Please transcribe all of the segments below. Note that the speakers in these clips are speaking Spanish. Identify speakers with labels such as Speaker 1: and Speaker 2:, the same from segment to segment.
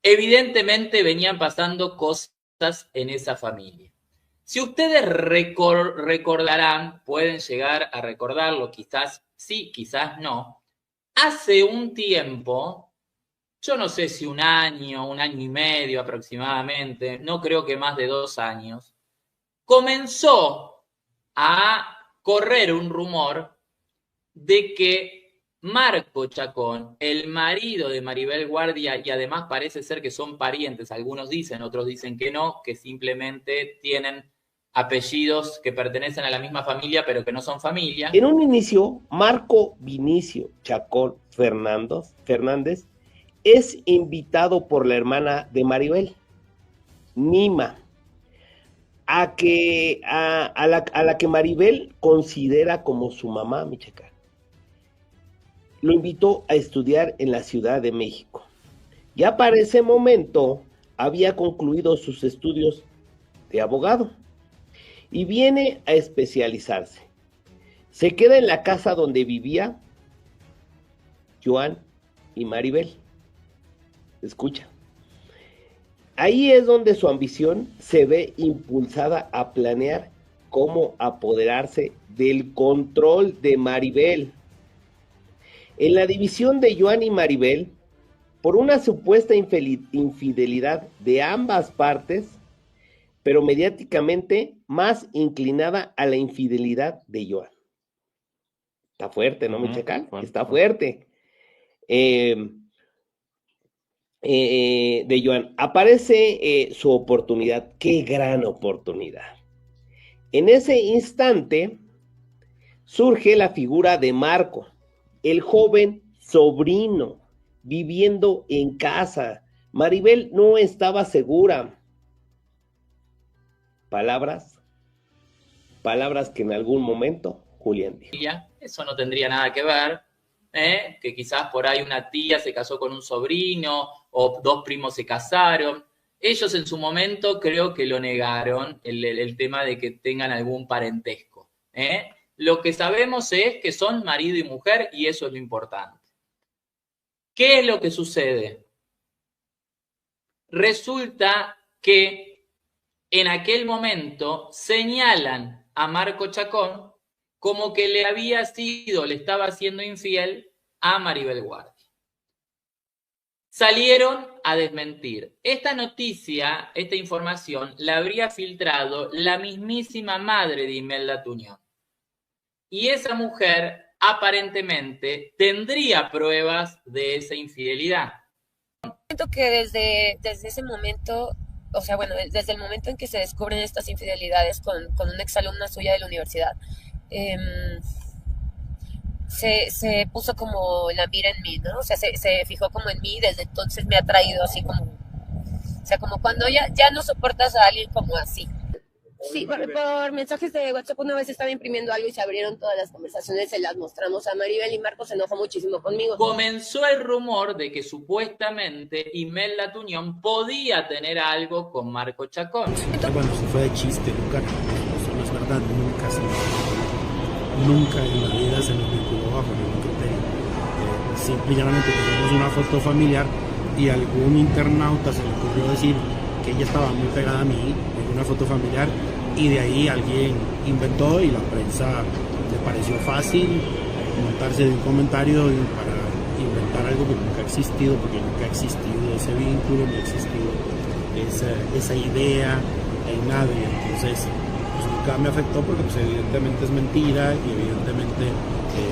Speaker 1: Evidentemente venían pasando cosas en esa familia. Si ustedes recordarán, pueden llegar a recordarlo, quizás sí, quizás no, hace un tiempo, yo no sé si un año y medio aproximadamente, no creo que más de 2 años, comenzó a correr un rumor de que Marco Chacón, el marido de Maribel Guardia, y además parece ser que son parientes, algunos dicen, otros dicen que no, que simplemente tienen apellidos que pertenecen a la misma familia, pero que no son familia.
Speaker 2: En un inicio, Marco Vinicio Chacón Fernández es invitado por la hermana de Maribel, Nima, a la que Maribel considera como su mamá, mi checa. Lo invitó a estudiar en la Ciudad de México. Ya para ese momento había concluido sus estudios de abogado y viene a especializarse. Se queda en la casa donde vivía Joan y Maribel. Escucha. Ahí es donde su ambición se ve impulsada a planear cómo apoderarse del control de Maribel. En la división de Joan y Maribel, por una supuesta infidelidad de ambas partes, pero mediáticamente más inclinada a la infidelidad de Joan. Está fuerte, ¿no, Michacal? Está fuerte. De Joan. Aparece su oportunidad. ¡Qué gran oportunidad! En ese instante surge la figura de Marco, el joven sobrino, viviendo en casa. Maribel no estaba segura. Palabras que en algún momento Julián dijo.
Speaker 1: Eso no tendría nada que ver, que quizás por ahí una tía se casó con un sobrino o dos primos se casaron. Ellos en su momento creo que lo negaron, el tema de que tengan algún parentesco. Lo que sabemos es que son marido y mujer y eso es lo importante. ¿Qué es lo que sucede? Resulta que en aquel momento señalan a Marco Chacón como que le estaba siendo infiel a Maribel Guardia. Salieron a desmentir. Esta noticia, esta información, la habría filtrado la mismísima madre de Imelda Tuñón. Y esa mujer aparentemente tendría pruebas de esa infidelidad.
Speaker 3: Siento que desde ese momento, o sea, bueno, desde el momento en que se descubren estas infidelidades con una exalumna suya de la universidad, eh, se puso como la mira en mí, ¿no? O sea, se fijó como en mí y desde entonces me ha traído así como, o sea, como cuando ya no soportas a alguien como así. Sí, por mensajes de WhatsApp una vez estaba imprimiendo algo y se abrieron todas las conversaciones, se las mostramos a Maribel y Marco se enojó muchísimo conmigo.
Speaker 1: Comenzó el rumor de que supuestamente Imelda Tuñón podía tener algo con Marco Chacón.
Speaker 4: Bueno, se fue de chiste, nunca, eso no es verdad, nunca en la vida se nos vinculó bajo ningún criterio. Simple y llanamente tenemos una foto familiar y a algún internauta se le ocurrió decir que ella estaba muy pegada a mí en una foto familiar y de ahí alguien inventó y la prensa le pareció fácil montarse de un comentario para inventar algo que nunca ha existido, porque nunca ha existido ese vínculo, no ha existido esa idea en nadie. Entonces pues nunca me afectó porque pues evidentemente es mentira y evidentemente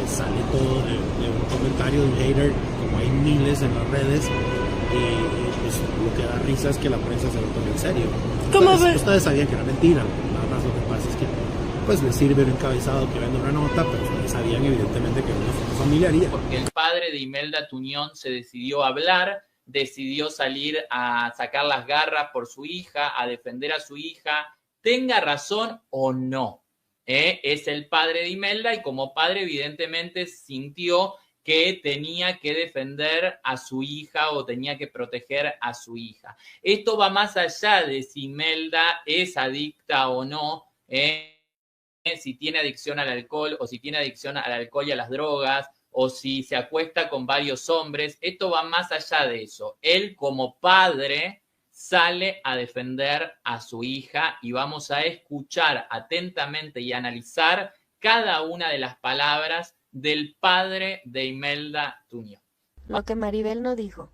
Speaker 4: sale todo de un comentario de un hater, como hay miles en las redes, y pues lo que da risa es que la prensa se lo tome en serio. Ustedes sabían que era mentira, nada más lo que pasa es que pues les sirve un encabezado que venda una nota, pero ustedes sabían evidentemente que era una foto familiar.
Speaker 1: Porque el padre de Imelda Tuñón se decidió a hablar, decidió salir a sacar las garras por su hija, a defender a su hija, tenga razón o no. Es el padre de Imelda y como padre evidentemente sintió que tenía que defender a su hija o tenía que proteger a su hija. Esto va más allá de si Imelda es adicta o no, si tiene adicción al alcohol o si tiene adicción al alcohol y a las drogas o si se acuesta con varios hombres. Esto va más allá de eso. Él como padre sale a defender a su hija y vamos a escuchar atentamente y analizar cada una de las palabras del padre de Imelda Tuñón.
Speaker 5: Lo que Maribel no dijo.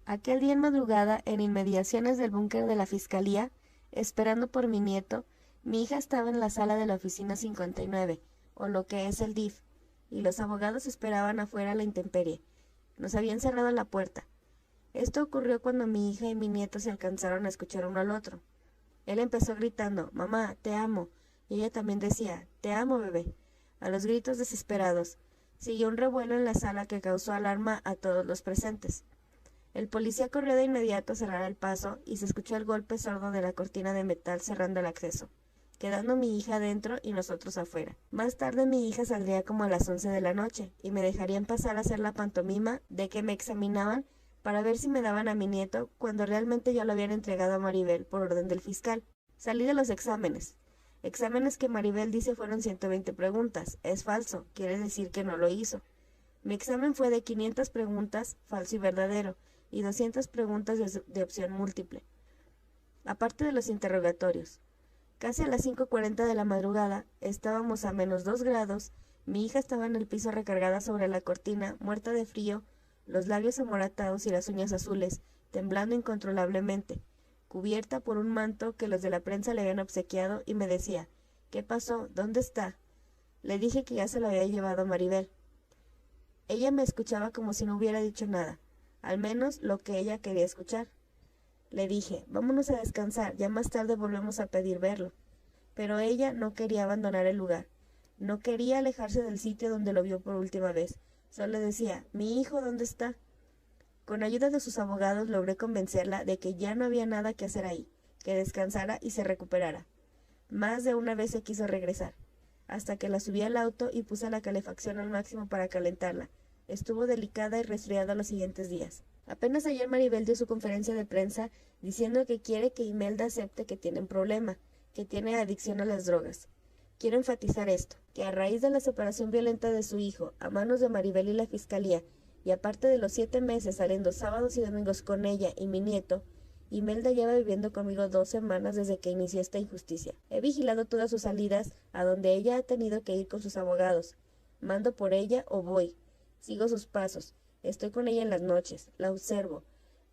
Speaker 5: Aquel día en madrugada, en inmediaciones del búnker de la fiscalía, esperando por mi nieto, mi hija estaba en la sala de la oficina 59, o lo que es el DIF, y los abogados esperaban afuera a la intemperie. Nos habían cerrado la puerta. Esto ocurrió cuando mi hija y mi nieto se alcanzaron a escuchar uno al otro. Él empezó gritando, «Mamá, te amo», y ella también decía, «Te amo, bebé». A los gritos desesperados, siguió un revuelo en la sala que causó alarma a todos los presentes. El policía corrió de inmediato a cerrar el paso y se escuchó el golpe sordo de la cortina de metal cerrando el acceso, quedando mi hija dentro y nosotros afuera. Más tarde mi hija saldría como a las 11 de la noche y me dejarían pasar a hacer la pantomima de que me examinaban para ver si me daban a mi nieto cuando realmente ya lo habían entregado a Maribel por orden del fiscal. Salí de los exámenes que Maribel dice fueron 120 preguntas. Es falso, quiere decir que no lo hizo. Mi examen fue de 500 preguntas, falso y verdadero, y 200 preguntas de opción múltiple, aparte de los interrogatorios. Casi a las 5:40 de la madrugada, estábamos a -2 grados, mi hija estaba en el piso recargada sobre la cortina, muerta de frío, los labios amoratados y las uñas azules, temblando incontrolablemente, cubierta por un manto que los de la prensa le habían obsequiado, y me decía, «¿Qué pasó? ¿Dónde está?». Le dije que ya se lo había llevado Maribel. Ella me escuchaba como si no hubiera dicho nada, al menos lo que ella quería escuchar. Le dije, «Vámonos a descansar, ya más tarde volvemos a pedir verlo». Pero ella no quería abandonar el lugar, no quería alejarse del sitio donde lo vio por última vez. Solo decía, «¿Mi hijo dónde está?». Con ayuda de sus abogados logré convencerla de que ya no había nada que hacer ahí, que descansara y se recuperara. Más de una vez se quiso regresar, hasta que la subí al auto y puse la calefacción al máximo para calentarla. Estuvo delicada y resfriada los siguientes días. Apenas ayer Maribel dio su conferencia de prensa diciendo que quiere que Imelda acepte que tiene un problema, que tiene adicción a las drogas. Quiero enfatizar esto, que a raíz de la separación violenta de su hijo a manos de Maribel y la fiscalía, y aparte de los 7 meses saliendo sábados y domingos con ella y mi nieto, Imelda lleva viviendo conmigo 2 semanas desde que inicié esta injusticia. He vigilado todas sus salidas, a donde ella ha tenido que ir con sus abogados. Mando por ella o voy. Sigo sus pasos. Estoy con ella en las noches. La observo.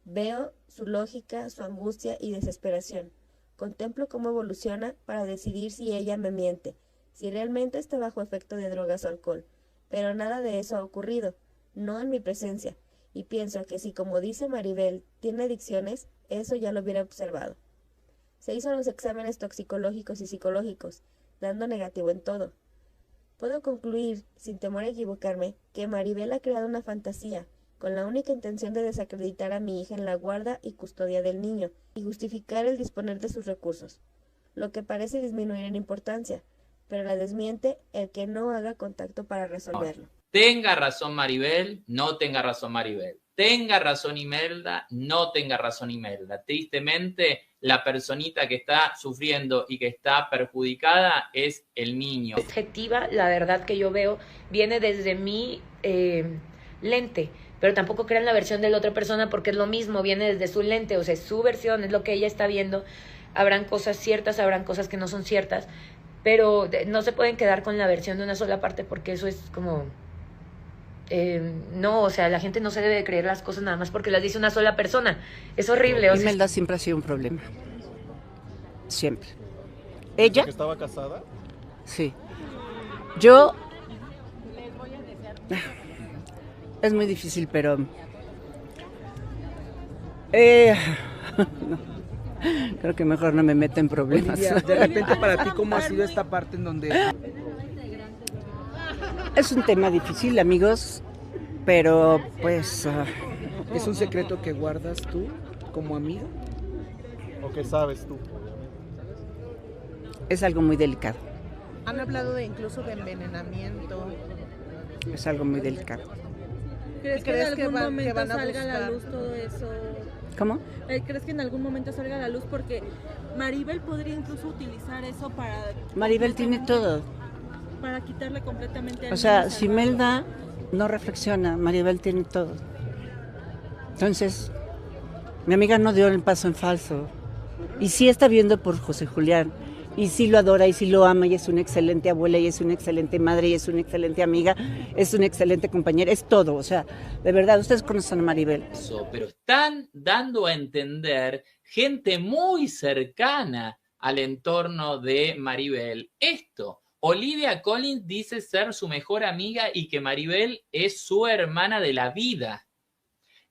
Speaker 5: Veo su lógica, su angustia y desesperación. Contemplo cómo evoluciona para decidir si ella me miente, si realmente está bajo efecto de drogas o alcohol. Pero nada de eso ha ocurrido, no en mi presencia. Y pienso que si, como dice Maribel, tiene adicciones, eso ya lo hubiera observado. Se hizo los exámenes toxicológicos y psicológicos, dando negativo en todo. Puedo concluir, sin temor a equivocarme, que Maribel ha creado una fantasía, con la única intención de desacreditar a mi hija en la guarda y custodia del niño, y justificar el disponer de sus recursos, lo que parece disminuir en importancia, pero la desmiente el que no haga contacto para resolverlo.
Speaker 1: Tenga razón Maribel, no tenga razón Maribel. Tenga razón Imelda, no tenga razón Imelda. Tristemente, la personita que está sufriendo y que está perjudicada es el niño.
Speaker 6: Objetiva, la verdad que yo veo, viene desde mi lente, pero tampoco crean la versión de la otra persona porque es lo mismo, viene desde su lente, o sea, es su versión, es lo que ella está viendo. Habrán cosas ciertas, habrán cosas que no son ciertas, pero no se pueden quedar con la versión de una sola parte porque eso es como... no, o sea, la gente no se debe de creer las cosas nada más porque las dice una sola persona. Es horrible. O sea,
Speaker 7: Imelda siempre ha sido un problema. Siempre. ¿Ella?
Speaker 8: ¿Que estaba casada?
Speaker 7: Sí. Yo... Es muy difícil, pero... no. Creo que mejor no me meto en problemas.
Speaker 4: Olivia, de repente para ti, ¿cómo ha sido esta parte en donde...
Speaker 7: Es un tema difícil, amigos, pero pues...
Speaker 4: ¿Es un secreto que guardas tú como amiga?
Speaker 8: ¿O qué sabes tú?
Speaker 7: Es algo muy delicado.
Speaker 9: Han hablado incluso de envenenamiento.
Speaker 7: Es algo muy delicado.
Speaker 9: ¿Crees que en algún momento salga a la luz todo eso?
Speaker 7: ¿Cómo?
Speaker 9: ¿Crees que en algún momento salga a la luz? Porque Maribel podría incluso utilizar eso para...
Speaker 7: Maribel tiene todo.
Speaker 9: Para quitarle completamente...
Speaker 7: O sea, si Imelda no reflexiona. Maribel tiene todo. Entonces, mi amiga no dio el paso en falso. Y sí está viendo por José Julián. Y sí lo adora y sí lo ama y es una excelente abuela y es una excelente madre y es una excelente amiga, es una excelente compañera, es todo. O sea, de verdad, ustedes conocen a Maribel.
Speaker 1: Pero están dando a entender gente muy cercana al entorno de Maribel esto. Olivia Collins dice ser su mejor amiga y que Maribel es su hermana de la vida.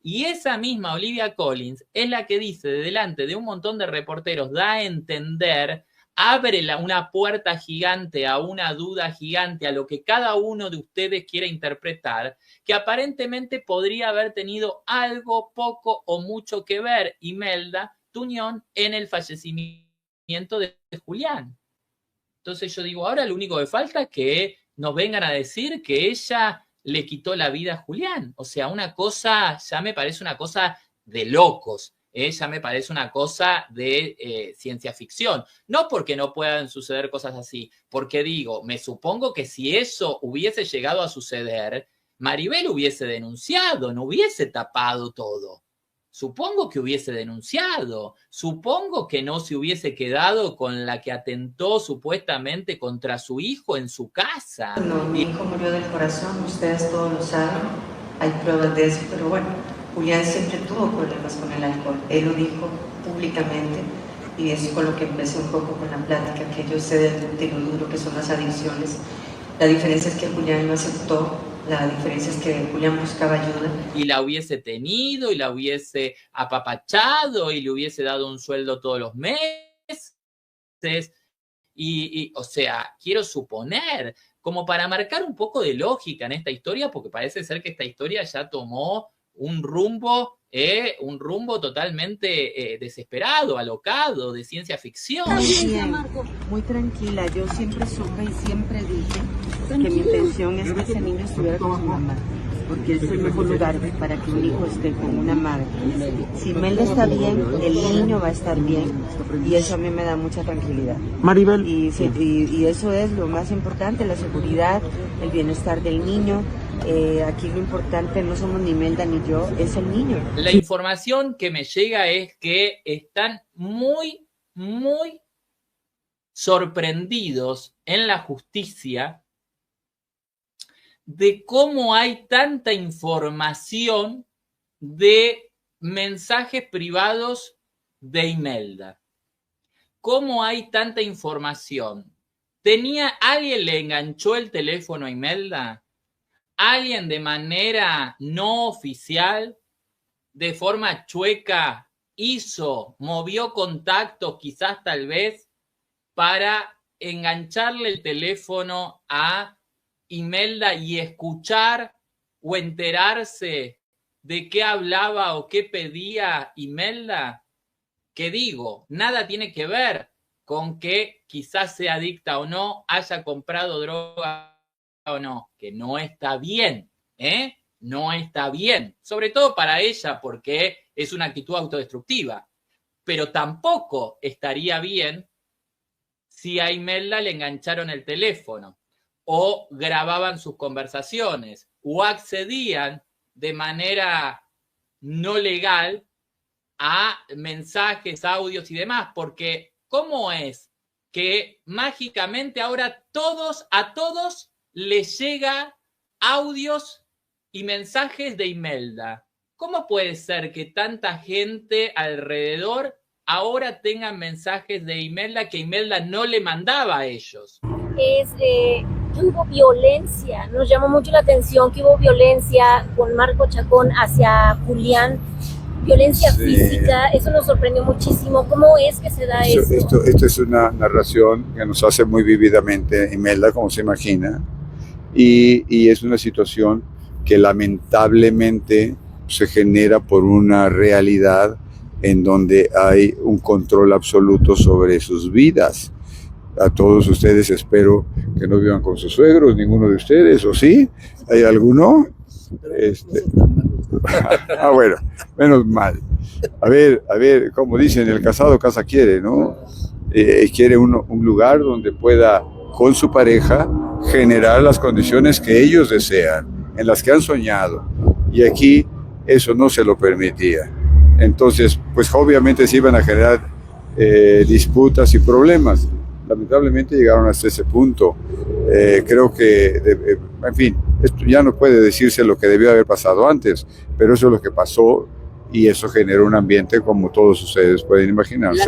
Speaker 1: Y esa misma Olivia Collins es la que dice delante de un montón de reporteros, da a entender, abre una puerta gigante a una duda gigante, a lo que cada uno de ustedes quiera interpretar, que aparentemente podría haber tenido algo, poco o mucho que ver Imelda Tuñón en el fallecimiento de Julián. Entonces yo digo, ahora lo único que falta es que nos vengan a decir que ella le quitó la vida a Julián. O sea, una cosa, ya me parece una cosa de locos. Ya me parece una cosa de ciencia ficción. No porque no puedan suceder cosas así, porque digo, me supongo que si eso hubiese llegado a suceder, Maribel hubiese denunciado, no hubiese tapado todo. Supongo que hubiese denunciado, supongo que no se hubiese quedado con la que atentó supuestamente contra su hijo en su casa.
Speaker 10: No, mi hijo murió del corazón, ustedes todos lo saben, hay pruebas de eso, pero bueno, Julián siempre tuvo problemas con el alcohol, él lo dijo públicamente y es con lo que empecé un poco con la plática, que yo sé de lo duro que son las adicciones. La diferencia es que Julián no aceptó. La diferencia es que Julián buscaba ayuda.
Speaker 1: Y la hubiese tenido, y la hubiese apapachado, y le hubiese dado un sueldo todos los meses. O sea, quiero suponer, como para marcar un poco de lógica en esta historia, porque parece ser que esta historia ya tomó un rumbo totalmente desesperado, alocado, de ciencia ficción.
Speaker 10: Muy tranquila, yo siempre supe y siempre dije que mi intención es que ese niño estuviera con su mamá, porque es el mejor lugar para que un hijo esté con una madre. Si Imelda está bien, el niño va a estar bien, y eso a mí me da mucha tranquilidad.
Speaker 4: Maribel.
Speaker 10: Y eso es lo más importante, la seguridad, el bienestar del niño. Aquí lo importante no somos ni Imelda ni yo, es el niño.
Speaker 1: La información que me llega es que están muy, muy sorprendidos en la justicia de cómo hay tanta información de mensajes privados de Imelda. ¿Cómo hay tanta información? ¿Alguien le enganchó el teléfono a Imelda? ¿Alguien de manera no oficial, de forma chueca, movió contactos, quizás tal vez, para engancharle el teléfono a Imelda y escuchar o enterarse de qué hablaba o qué pedía Imelda? Que digo, nada tiene que ver con que quizás sea adicta o no, haya comprado droga o no, que no está bien, no está bien, sobre todo para ella porque es una actitud autodestructiva, pero tampoco estaría bien si a Imelda le engancharon el teléfono o grababan sus conversaciones o accedían de manera no legal a mensajes, audios y demás, porque ¿cómo es que mágicamente ahora a todos les llega audios y mensajes de Imelda? ¿Cómo puede ser que tanta gente alrededor ahora tenga mensajes de Imelda que Imelda no le mandaba a ellos?
Speaker 11: Que hubo violencia, nos llamó mucho la atención que hubo violencia con Marco Chacón hacia Julián, violencia física, eso nos sorprendió muchísimo. ¿Cómo es que se da eso?
Speaker 12: Esto es una narración que nos hace muy vívidamente Imelda, como se imagina, y es una situación que lamentablemente se genera por una realidad en donde hay un control absoluto sobre sus vidas. A todos ustedes espero que no vivan con sus suegros, ninguno de ustedes, ¿o sí? ¿Hay alguno? Bueno, menos mal. A ver, como dicen, el casado casa quiere, ¿no? Quiere un lugar donde pueda, con su pareja, generar las condiciones que ellos desean. en las que han soñado. Y aquí eso no se lo permitía. Entonces, pues obviamente se iban a generar disputas y problemas. Lamentablemente llegaron hasta ese punto. Creo que, en fin, esto ya no puede decirse lo que debió haber pasado antes, pero eso es lo que pasó y eso generó un ambiente como todos ustedes pueden imaginarse.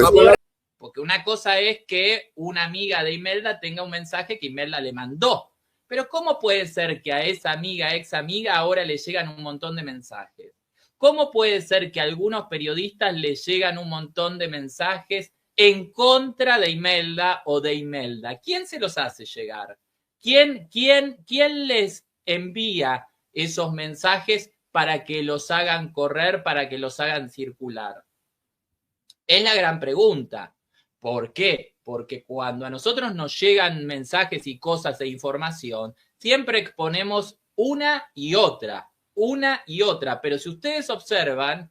Speaker 1: Porque una cosa es que una amiga de Imelda tenga un mensaje que Imelda le mandó. Pero ¿cómo puede ser que a esa amiga, ex amiga, ahora le llegan un montón de mensajes? ¿Cómo puede ser que a algunos periodistas les llegan un montón de mensajes en contra de Imelda o de Imelda? ¿Quién se los hace llegar? ¿Quién les envía esos mensajes para que los hagan correr, para que los hagan circular? Es la gran pregunta. ¿Por qué? Porque cuando a nosotros nos llegan mensajes y cosas de información, siempre exponemos una y otra, pero si ustedes observan,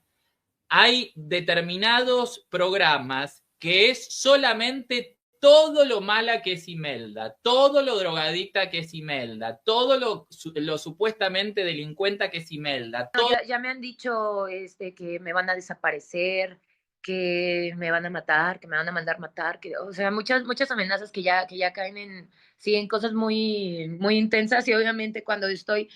Speaker 1: hay determinados programas que es solamente todo lo mala que es Imelda, todo lo drogadicta que es Imelda, todo lo supuestamente delincuenta que es Imelda. Todo...
Speaker 6: Ya me han dicho que me van a desaparecer, que me van a matar, que me van a mandar matar, o sea, muchas amenazas que ya caen en cosas muy, muy intensas, y obviamente cuando estoy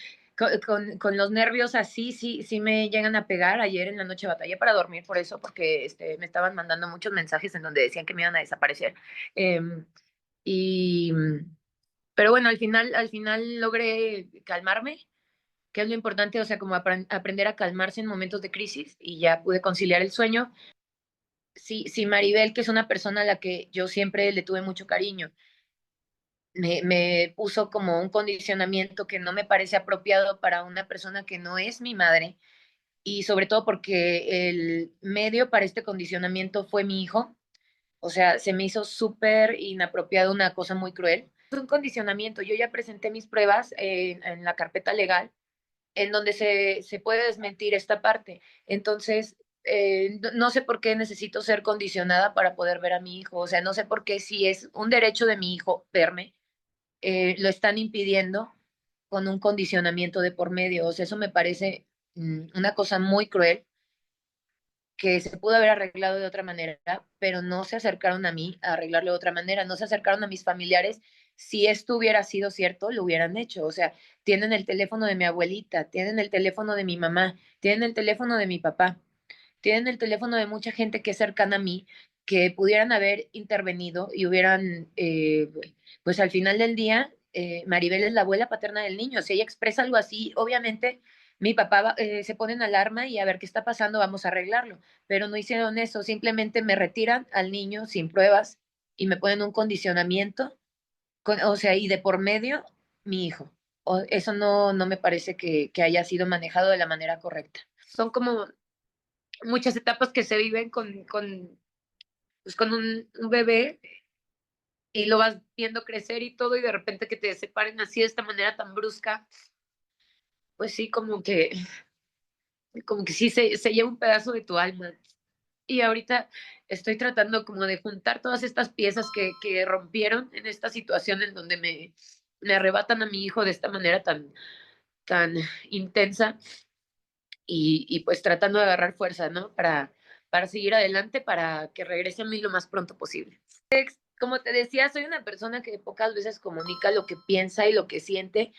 Speaker 6: con los nervios así, sí me llegan a pegar. Ayer en la noche batallé para dormir por eso, porque me estaban mandando muchos mensajes en donde decían que me iban a desaparecer. Pero bueno, al final logré calmarme, que es lo importante, o sea, como aprender a calmarse en momentos de crisis, y ya pude conciliar el sueño. Sí, Maribel, que es una persona a la que yo siempre le tuve mucho cariño, me puso como un condicionamiento que no me parece apropiado para una persona que no es mi madre, y sobre todo porque el medio para este condicionamiento fue mi hijo. O sea, se me hizo súper inapropiado, una cosa muy cruel. Es un condicionamiento. Yo ya presenté mis pruebas en la carpeta legal, en donde se puede desmentir esta parte. Entonces, no sé por qué necesito ser condicionada para poder ver a mi hijo. O sea, no sé por qué, si es un derecho de mi hijo verme, lo están impidiendo con un condicionamiento de por medio. O sea, eso me parece una cosa muy cruel, que se pudo haber arreglado de otra manera, pero no se acercaron a mí a arreglarlo de otra manera, no se acercaron a mis familiares. Si esto hubiera sido cierto, lo hubieran hecho. O sea, tienen el teléfono de mi abuelita, tienen el teléfono de mi mamá, tienen el teléfono de mi papá, tienen el teléfono de mucha gente que es cercana a mí, que pudieran haber intervenido y hubieran, pues al final del día, Maribel es la abuela paterna del niño. Si ella expresa algo así, obviamente mi papá se pone en alarma y a ver qué está pasando, vamos a arreglarlo. Pero no hicieron eso, simplemente me retiran al niño sin pruebas y me ponen un condicionamiento, o sea, y de por medio, mi hijo. Eso no me parece que haya sido manejado de la manera correcta. Son como muchas etapas que se viven pues con un bebé, y lo vas viendo crecer y todo, y de repente que te separen así de esta manera tan brusca, pues sí, como que sí se lleva un pedazo de tu alma. Y ahorita estoy tratando como de juntar todas estas piezas que rompieron en esta situación en donde me arrebatan a mi hijo de esta manera tan intensa, y pues tratando de agarrar fuerza, ¿no? Para seguir adelante, para que regrese a mí lo más pronto posible. Como te decía, soy una persona que pocas veces comunica lo que piensa y lo que siente,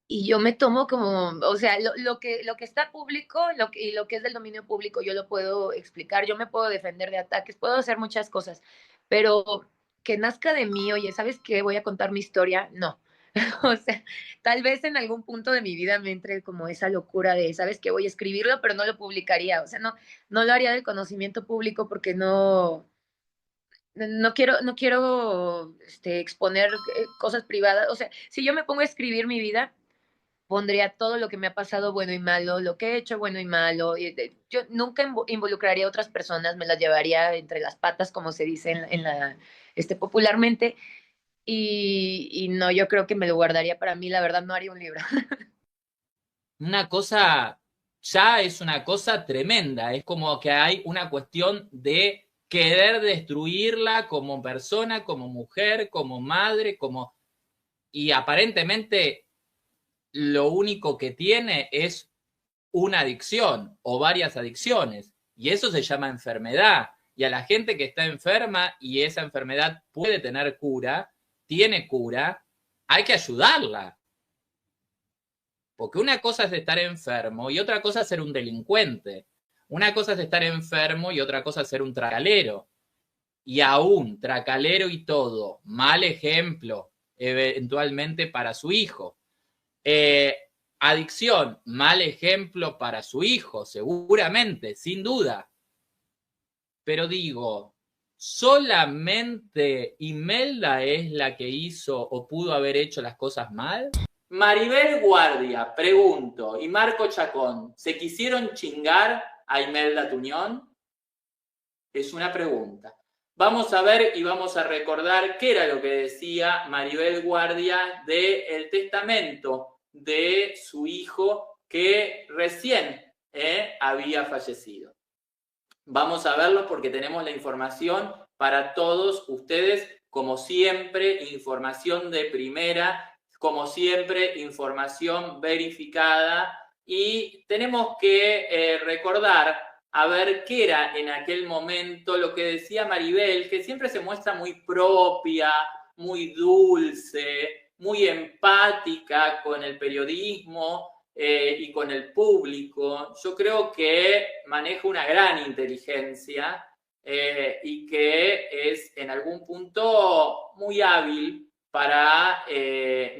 Speaker 6: y yo me tomo como, o sea, lo que está público, y lo que es del dominio público, yo lo puedo explicar, yo me puedo defender de ataques, puedo hacer muchas cosas, pero que nazca de mí, oye, ¿sabes qué? Voy a contar mi historia, no. O sea, tal vez en algún punto de mi vida me entre como esa locura de, ¿sabes qué? Voy a escribirlo, pero no lo publicaría. O sea, no lo haría del conocimiento público, porque no quiero exponer cosas privadas. O sea, si yo me pongo a escribir mi vida, pondría todo lo que me ha pasado, bueno y malo, lo que he hecho bueno y malo. Yo nunca involucraría a otras personas, me las llevaría entre las patas, como se dice popularmente. Y no, yo creo que me lo guardaría para mí. La verdad, no haría un libro.
Speaker 1: Una cosa, ya es una cosa tremenda. Es como que hay una cuestión de querer destruirla como persona, como mujer, como madre, y aparentemente lo único que tiene es una adicción o varias adicciones, y eso se llama enfermedad. Y a la gente que está enferma y esa enfermedad puede tener cura, tiene cura, hay que ayudarla. Porque una cosa es estar enfermo y otra cosa es ser un delincuente. Una cosa es estar enfermo y otra cosa es ser un tracalero. Y aún, tracalero y todo, mal ejemplo eventualmente para su hijo. Adicción, mal ejemplo para su hijo, seguramente, sin duda. Pero digo, ¿solamente Imelda es la que hizo o pudo haber hecho las cosas mal? Maribel Guardia, pregunto, y Marco Chacón, ¿se quisieron chingar a Imelda Tuñón? Es una pregunta. Vamos a ver y vamos a recordar qué era lo que decía Maribel Guardia del testamento de su hijo que recién había fallecido. Vamos a verlo porque tenemos la información para todos ustedes, como siempre, información de primera, como siempre, información verificada, y tenemos que recordar a ver qué era en aquel momento lo que decía Maribel, que siempre se muestra muy propia, muy dulce, muy empática con el periodismo y con el público. Yo creo que maneja una gran inteligencia y que es en algún punto muy hábil para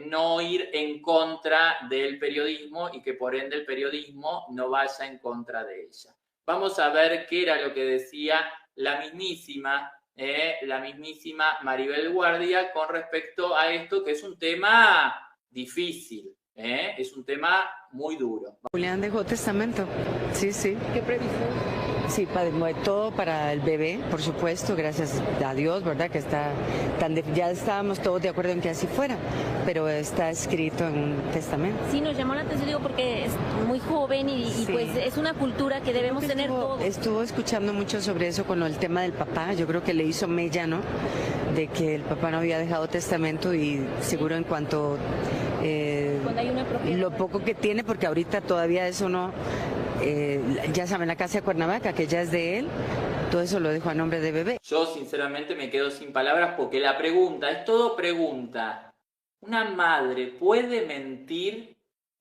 Speaker 1: no ir en contra del periodismo y que por ende el periodismo no vaya en contra de ella. Vamos a ver qué era lo que decía la mismísima Maribel Guardia con respecto a esto, que es un tema difícil, es un tema muy duro.
Speaker 13: Julián dejó testamento, sí.
Speaker 6: ¿Qué previsión?
Speaker 13: Sí, todo para el bebé, por supuesto, gracias a Dios, ¿verdad? Que está ya estábamos todos de acuerdo en que así fuera, pero está escrito en un testamento.
Speaker 11: Sí, nos llamó la atención, digo, porque es muy joven y sí, pues es una cultura que debemos tener todos.
Speaker 13: Estuvo escuchando mucho sobre eso con el tema del papá, yo creo que le hizo mella, ¿no? De que el papá no había dejado testamento y seguro en cuanto
Speaker 11: cuando hay una propiedad,
Speaker 13: lo poco que tiene, porque ahorita todavía eso no... ya saben, la casa de Cuernavaca, que ya es de él, todo eso lo dejo a nombre de bebé.
Speaker 1: Yo sinceramente me quedo sin palabras porque la pregunta, es todo pregunta. ¿Una madre puede mentir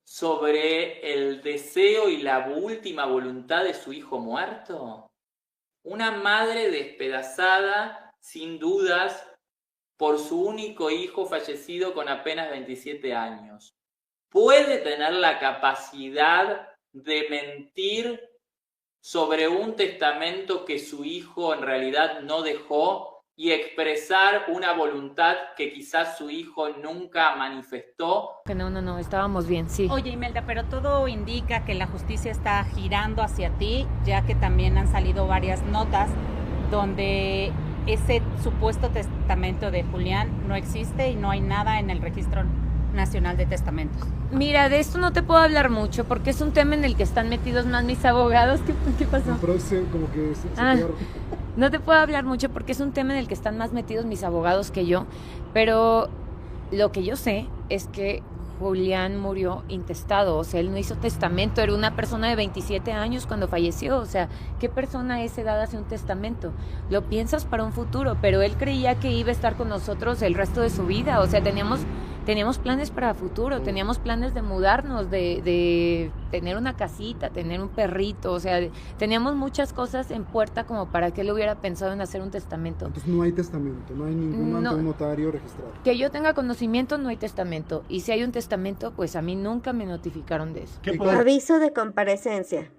Speaker 1: sobre el deseo y la última voluntad de su hijo muerto? Una madre despedazada, sin dudas, por su único hijo fallecido con apenas 27 años. ¿Puede tener la capacidad de mentir sobre un testamento que su hijo en realidad no dejó y expresar una voluntad que quizás su hijo nunca manifestó?
Speaker 6: Que no, estábamos bien, sí.
Speaker 14: Oye, Imelda, pero todo indica que la justicia está girando hacia ti, ya que también han salido varias notas donde ese supuesto testamento de Julián no existe y no hay nada en el Registro Nacional de Testamentos.
Speaker 6: Mira, de esto no te puedo hablar mucho porque es un tema en el que están metidos más mis abogados. ¿Qué pasó?
Speaker 4: No, pero como que
Speaker 6: no te puedo hablar mucho porque es un tema en el que están más metidos mis abogados que yo, pero lo que yo sé es que Julián murió intestado, o sea, él no hizo testamento, era una persona de 27 años cuando falleció, o sea, ¿qué persona a esa edad hace un testamento? Lo piensas para un futuro, pero él creía que iba a estar con nosotros el resto de su vida, o sea, teníamos planes para futuro, teníamos planes de mudarnos, de tener una casita, tener un perrito, o sea, teníamos muchas cosas en puerta como para que él hubiera pensado en hacer un testamto.
Speaker 4: Entonces no hay testamento, no hay ningún ante un notario registrado.
Speaker 6: Que yo tenga conocimiento, no hay testamento, y si hay un testamento, pues a mí nunca me notificaron de eso.
Speaker 5: Aviso de comparecencia.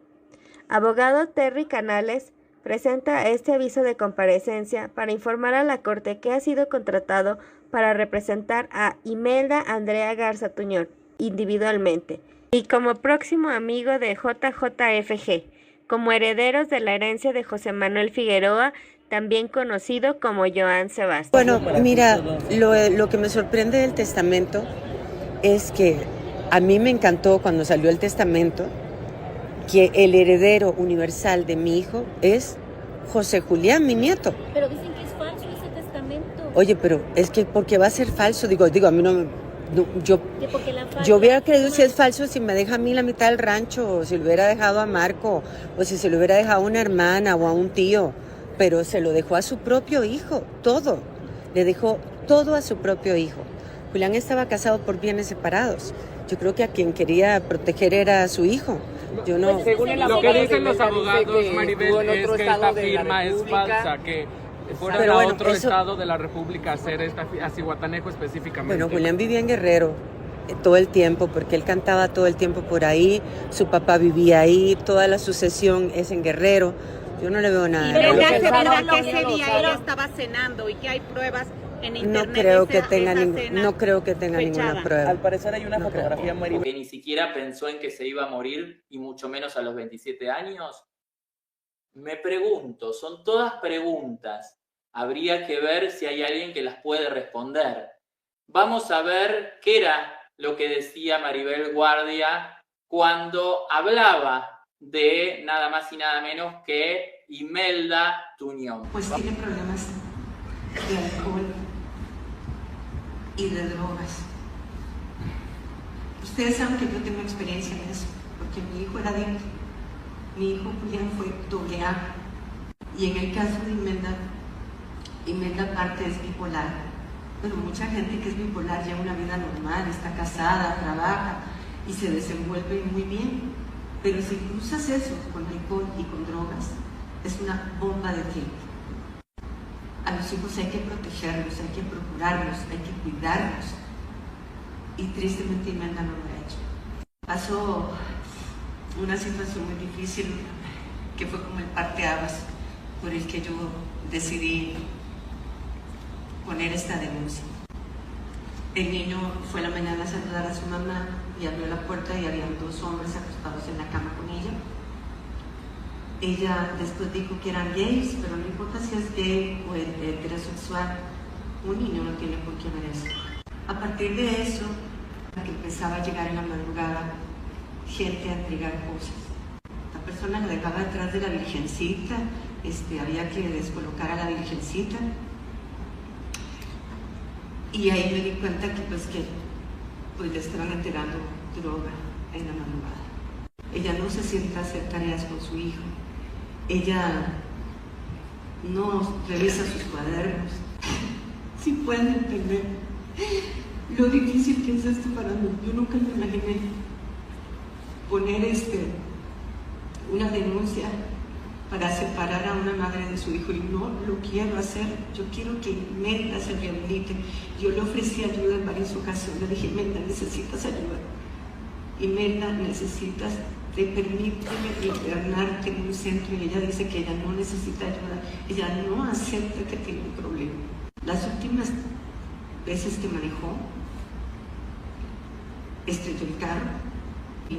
Speaker 5: Abogado Terry Canales presenta este aviso de comparecencia para informar a la Corte que ha sido contratado para representar a Imelda Andrea Garza Tuñón individualmente y como próximo amigo de JJFG, como herederos de la herencia de José Manuel Figueroa, también conocido como Joan Sebastián.
Speaker 13: Bueno, mira, lo que me sorprende del testamento es que a mí me encantó cuando salió el testamento que el heredero universal de mi hijo es José Julián, mi nieto.
Speaker 11: Pero dicen que es falso ese testamento.
Speaker 13: Oye, pero es que porque va a ser falso, digo, a mí no No, yo hubiera creído si es falso si me deja a mí la mitad del rancho, o si lo hubiera dejado a Marco, o si se lo hubiera dejado a una hermana o a un tío, pero se lo dejó a su propio hijo, todo. Le dejó todo a su propio hijo. Julián estaba casado por bienes separados. Yo creo que a quien quería proteger era a su hijo. Yo no.
Speaker 15: Lo que dicen los abogados, Maribel, es que esta firma es falsa, que fuera a otro estado de la República hacer a Zihuatanejo específicamente.
Speaker 13: Bueno, Julián vivía en Guerrero todo el tiempo, porque él cantaba todo el tiempo por ahí, su papá vivía ahí, toda la sucesión es en Guerrero. Yo no le veo nada.
Speaker 14: Pero ya se verdad que ese día ella estaba cenando y que hay pruebas en internet.
Speaker 13: No creo que tenga ninguna prueba.
Speaker 16: Al parecer hay una fotografía muy...
Speaker 1: Que ni siquiera pensó en que se iba a morir, y mucho menos a los 27 años. Me pregunto, son todas preguntas. Habría que ver si hay alguien que las puede responder. Vamos a ver qué era lo que decía Maribel Guardia cuando hablaba de nada más y nada menos que Imelda Tuñón.
Speaker 10: Pues tiene problemas de alcohol y de drogas. Ustedes saben que yo tengo experiencia en eso, porque mi hijo era adicto. Mi hijo Julián fue AA. Y en el caso de Imelda aparte es bipolar. Pero mucha gente que es bipolar lleva una vida normal, está casada, trabaja y se desenvuelve muy bien. Pero si cruzas eso con alcohol y con drogas, es una bomba de tiempo. A los hijos hay que protegerlos, hay que procurarlos, hay que cuidarlos. Y tristemente Imelda no lo ha hecho. Pasó una situación muy difícil que fue como el parteaguas por el que yo decidí poner esta denuncia. El niño fue a la mañana a saludar a su mamá y abrió la puerta y habían dos hombres acostados en la cama con ella. Ella después dijo que eran gays, pero no importa si es gay o heterosexual, un niño no tiene por qué ver eso. A partir de eso, que empezaba a llegar en la madrugada gente a entregar cosas. La persona la dejaba detrás de la virgencita, había que descolocar a la virgencita. Y ahí me di cuenta que le estaban entregando droga en la madrugada. Ella no se sienta a hacer tareas con su hijo. Ella no revisa sus cuadernos. Si pueden entender lo difícil que es esto para mí. Yo nunca me imaginé poner una denuncia para separar a una madre de su hijo, y no lo quiero hacer. Yo quiero que Imelda se rehabilite. Yo le ofrecí ayuda en varias ocasiones. Le dije, Imelda, necesitas ayuda. Imelda, necesitas, permíteme internarte en un centro. Y ella dice que ella no necesita ayuda. Ella no acepta que tiene un problema. Las últimas veces que manejó, estrelló el carro. Y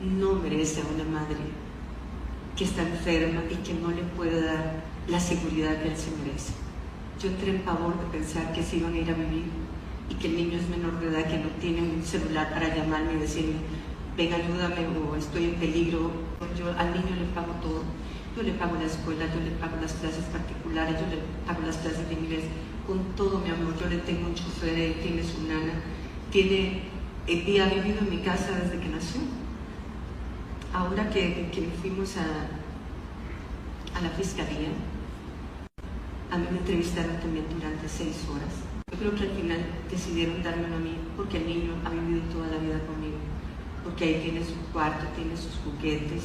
Speaker 10: no merece a una madre que está enferma y que no le puede dar la seguridad que él se merece. Yo entré en pavor de pensar que se iban a ir a vivir y que el niño es menor de edad, que no tiene un celular para llamarme y decirme, ven, ayúdame, o estoy en peligro. Yo al niño le pago todo. Yo le pago la escuela, yo le pago las clases particulares, yo le pago las clases de inglés, con todo, mi amor. Yo le tengo un chofer, él tiene su nana, ha vivido en mi casa desde que nació. Ahora que fuimos a la fiscalía, a mí me entrevistaron también durante 6 horas. Yo creo que al final decidieron dármelo a mí porque el niño ha vivido toda la vida conmigo, porque ahí tiene su cuarto, tiene sus juguetes,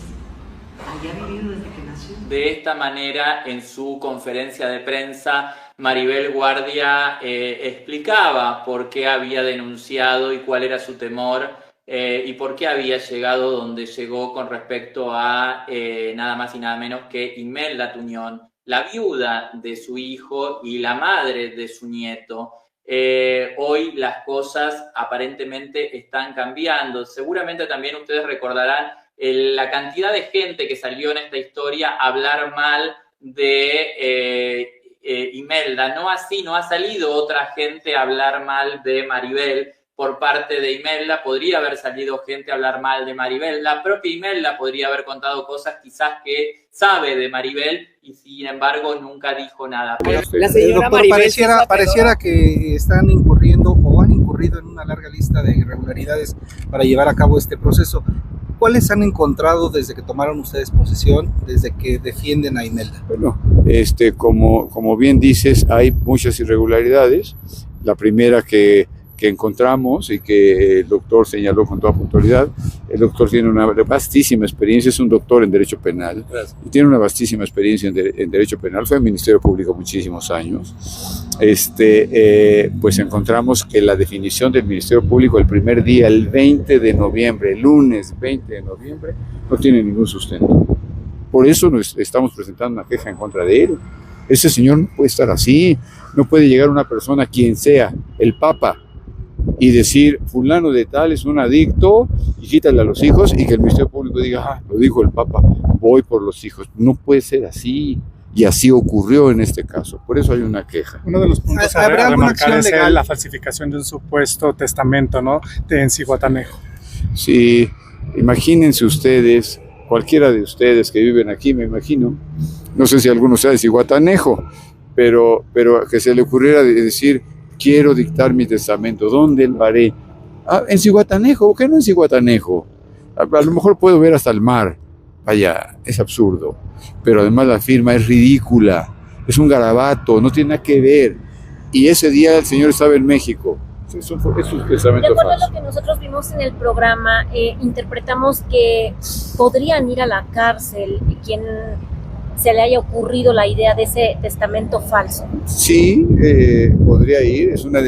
Speaker 10: ahí ha vivido desde que nació.
Speaker 1: De esta manera, en su conferencia de prensa, Maribel Guardia explicaba por qué había denunciado y cuál era su temor, y por qué había llegado donde llegó con respecto a nada más y nada menos que Imelda Tuñón, la viuda de su hijo y la madre de su nieto. Hoy las cosas aparentemente están cambiando. Seguramente también ustedes recordarán la cantidad de gente que salió en esta historia a hablar mal de Imelda. No así, no ha salido otra gente a hablar mal de Maribel por parte de Imelda. Podría haber salido gente a hablar mal de Maribel. La propia Imelda podría haber contado cosas quizás que sabe de Maribel y sin embargo nunca dijo nada.
Speaker 4: La señora Doctor, pareciera que están incurriendo o han incurrido
Speaker 16: incurrido en una larga lista de irregularidades para llevar a cabo este proceso. ¿Cuáles han encontrado desde que tomaron ustedes posesión, desde que defienden a Imelda?
Speaker 12: Bueno, como bien dices, hay muchas irregularidades. La primera que encontramos y que el doctor señaló con toda puntualidad, el doctor tiene una vastísima experiencia, es un doctor en Derecho Penal, y tiene una vastísima experiencia en Derecho Penal, fue en el Ministerio Público muchísimos años. Pues encontramos que la definición del Ministerio Público el primer día, el 20 de noviembre, el lunes 20 de noviembre, no tiene ningún sustento. Por eso nos estamos presentando una queja en contra de él. Ese señor no puede estar así, no puede llegar una persona, quien sea, el Papa, y decir, fulano de tal es un adicto, y quítale a los hijos, y que el Ministerio Público diga, lo dijo el Papa, voy por los hijos. No puede ser así, y así ocurrió en este caso, por eso hay una queja.
Speaker 17: Uno de los puntos a remarcar es la falsificación de un supuesto testamento, ¿no?, en Zihuatanejo.
Speaker 12: Sí, imagínense ustedes, cualquiera de ustedes que viven aquí, me imagino, no sé si alguno sea de Zihuatanejo, pero que se le ocurriera decir, quiero dictar mi testamento, ¿dónde lo haré? En Zihuatanejo, ¿por qué no en Zihuatanejo? A lo mejor puedo ver hasta el mar. Vaya, es absurdo. Pero además la firma es ridícula, es un garabato, no tiene nada que ver. Y ese día el señor estaba en México. Es un testamento
Speaker 11: de acuerdo
Speaker 12: falso.
Speaker 11: a lo que nosotros vimos en el programa, interpretamos que podrían ir a la cárcel quien se le haya ocurrido la idea de ese testamento falso.
Speaker 12: Sí, podría ir. Es una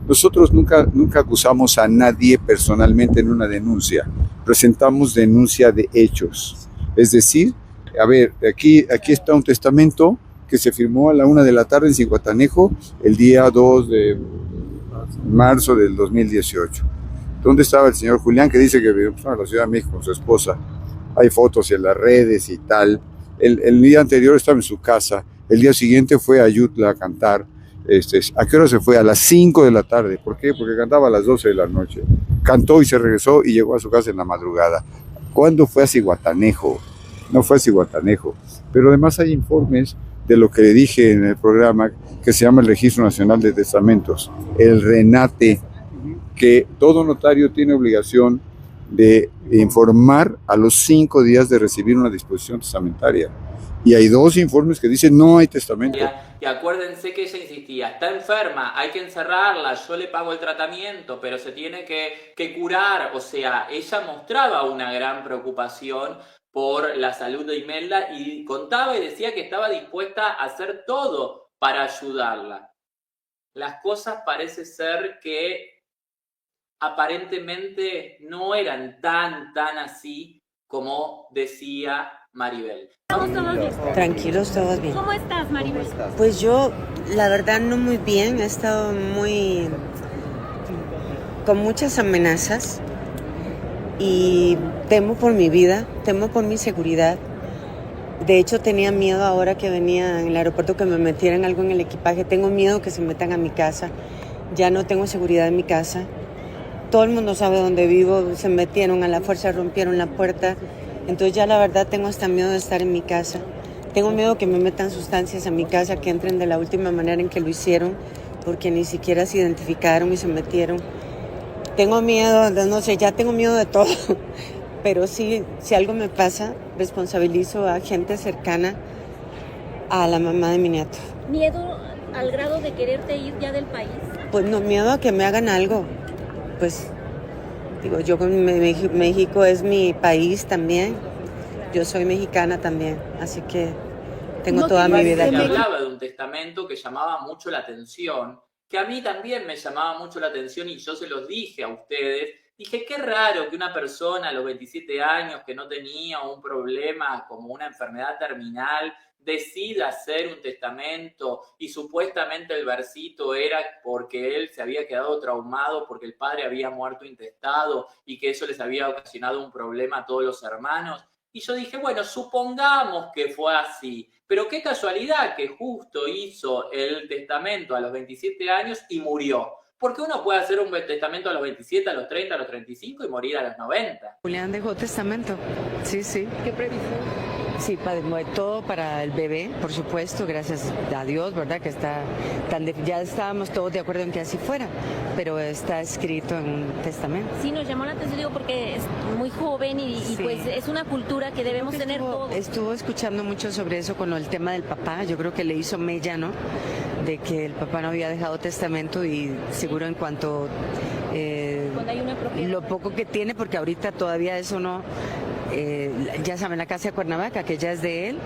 Speaker 12: Nosotros nunca acusamos a nadie personalmente en una denuncia. Presentamos denuncia de hechos. Es decir, a ver, aquí está un testamento que se firmó a la 1 de la tarde en Zihuatanejo el día 2 de marzo del 2018. ¿Dónde estaba el señor Julián, que dice que vive a la Ciudad de México con su esposa? Hay fotos en las redes y tal. El día anterior estaba en su casa, el día siguiente fue a Ayutla a cantar. ¿A qué hora se fue? A las 5 de la tarde. ¿Por qué? Porque cantaba a las 12 de la noche. Cantó y se regresó y llegó a su casa en la madrugada. ¿Cuándo fue a Zihuatanejo? No fue a Zihuatanejo. Pero además hay informes de lo que le dije en el programa, que se llama el Registro Nacional de Testamentos, el RENATE, que todo notario tiene obligación de informar a los 5 días de recibir una disposición testamentaria. Y hay 2 informes que dicen no hay testamento.
Speaker 1: Y acuérdense que ella insistía, está enferma, hay que encerrarla, yo le pago el tratamiento, pero se tiene que curar. O sea, ella mostraba una gran preocupación por la salud de Imelda y contaba y decía que estaba dispuesta a hacer todo para ayudarla. Las cosas parece ser que aparentemente no eran tan así como decía Maribel.
Speaker 11: ¿Estamos todos bien?
Speaker 13: Tranquilos, todos bien.
Speaker 11: ¿Cómo estás, Maribel?
Speaker 13: Pues yo, la verdad, no muy bien. He estado con muchas amenazas y temo por mi vida, temo por mi seguridad. De hecho, tenía miedo ahora que venía en el aeropuerto que me metieran algo en el equipaje. Tengo miedo que se metan a mi casa. Ya no tengo seguridad en mi casa. Todo el mundo sabe dónde vivo. Se metieron a la fuerza, rompieron la puerta. Entonces ya la verdad tengo hasta miedo de estar en mi casa. Tengo miedo que me metan sustancias a mi casa, que entren de la última manera en que lo hicieron, porque ni siquiera se identificaron y se metieron. Tengo miedo, no sé, ya tengo miedo de todo. Pero sí, si algo me pasa, responsabilizo a gente cercana a la mamá de mi nieto.
Speaker 11: ¿Miedo al grado de quererte ir ya del país?
Speaker 13: Pues no, miedo a que me hagan algo. Pues digo, yo con México es mi país también. Yo soy mexicana también, así que tengo toda mi vida aquí.
Speaker 1: Hablaba de un testamento que llamaba mucho la atención, que a mí también me llamaba mucho la atención y yo se los dije a ustedes. Dije, qué raro que una persona a los 27 años que no tenía un problema como una enfermedad terminal decida hacer un testamento y supuestamente el versito era porque él se había quedado traumado porque el padre había muerto intestado y que eso les había ocasionado un problema a todos los hermanos. Y yo dije, bueno, supongamos que fue así, pero qué casualidad que justo hizo el testamento a los 27 años y murió. Porque uno puede hacer un testamento a los 27, a los 30, a los 35 y morir a los 90.
Speaker 13: Julián dejó testamento, sí.
Speaker 9: ¿Qué previsión?
Speaker 13: Sí, todo para el bebé, por supuesto, gracias a Dios, ¿verdad? Que está ya estábamos todos de acuerdo en que así fuera, pero está escrito en un testamento.
Speaker 11: Sí, nos llamó la atención, digo, porque es muy joven y
Speaker 13: Sí.
Speaker 11: pues es una cultura que debemos tener todos.
Speaker 13: Estuvo escuchando mucho sobre eso con el tema del papá, yo creo que le hizo mella, ¿no? De que el papá no había dejado testamento y seguro en cuanto
Speaker 11: Cuando hay una propiedad.
Speaker 13: lo poco que tiene, porque ahorita todavía eso no, ya saben, la casa de Cuernavaca, que ya es de él,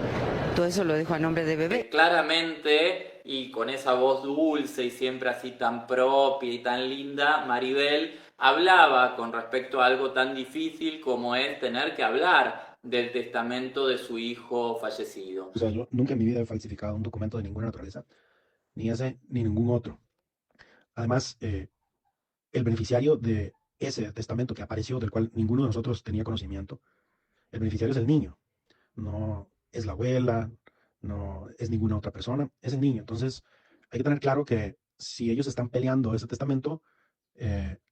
Speaker 13: todo eso lo dejó a nombre de bebé.
Speaker 1: Claramente, y con esa voz dulce y siempre así tan propia y tan linda, Maribel hablaba con respecto a algo tan difícil como es tener que hablar del testamento de su hijo fallecido.
Speaker 4: O sea, yo nunca en mi vida he falsificado un documento de ninguna naturaleza, ni ese ni ningún otro. Además, el beneficiario de ese testamento que apareció, del cual ninguno de nosotros tenía conocimiento, el beneficiario es el niño, no es la abuela, no es ninguna otra persona, es el niño. Entonces, hay que tener claro que si ellos están peleando ese testamento,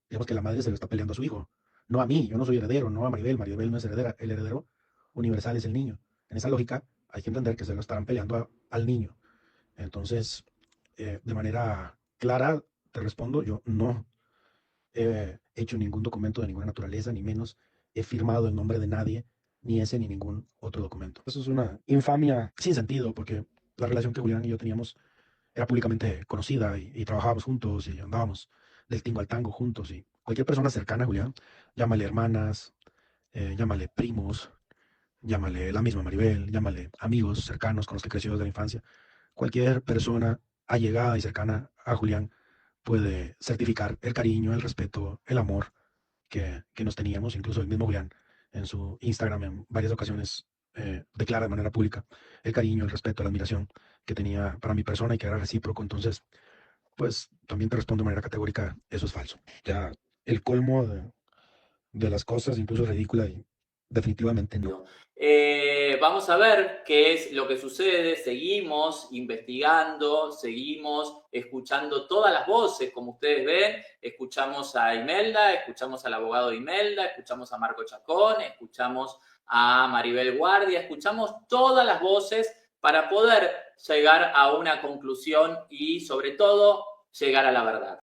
Speaker 4: digamos que la madre se lo está peleando a su hijo, no a mí, yo no soy heredero, no a Maribel, Maribel no es heredera, el heredero universal es el niño. En esa lógica, hay que entender que se lo estarán peleando al niño. Entonces, de manera clara, te respondo, yo no he hecho ningún documento de ninguna naturaleza, ni menos he firmado el nombre de nadie, ni ese ni ningún otro documento. Eso es una infamia sin sentido, porque la relación que Julián y yo teníamos era públicamente conocida y trabajábamos juntos y andábamos del tingo al tango juntos. Y cualquier persona cercana a Julián, llámale hermanas, llámale primos, llámale la misma Maribel, llámale amigos cercanos con los que creció desde la infancia, cualquier persona allegada y cercana a Julián puede certificar el cariño, el respeto, el amor que nos teníamos. Incluso el mismo Julián en su Instagram en varias ocasiones declara de manera pública el cariño, el respeto, la admiración que tenía para mi persona y que era recíproco. Entonces, pues también te respondo de manera categórica, eso es falso. Ya el colmo de las cosas, incluso ridícula, y definitivamente no.
Speaker 1: Vamos a ver qué es lo que sucede, seguimos investigando, seguimos escuchando todas las voces, como ustedes ven, escuchamos a Imelda, escuchamos al abogado de Imelda, escuchamos a Marco Chacón, escuchamos a Maribel Guardia, escuchamos todas las voces para poder llegar a una conclusión y sobre todo llegar a la verdad.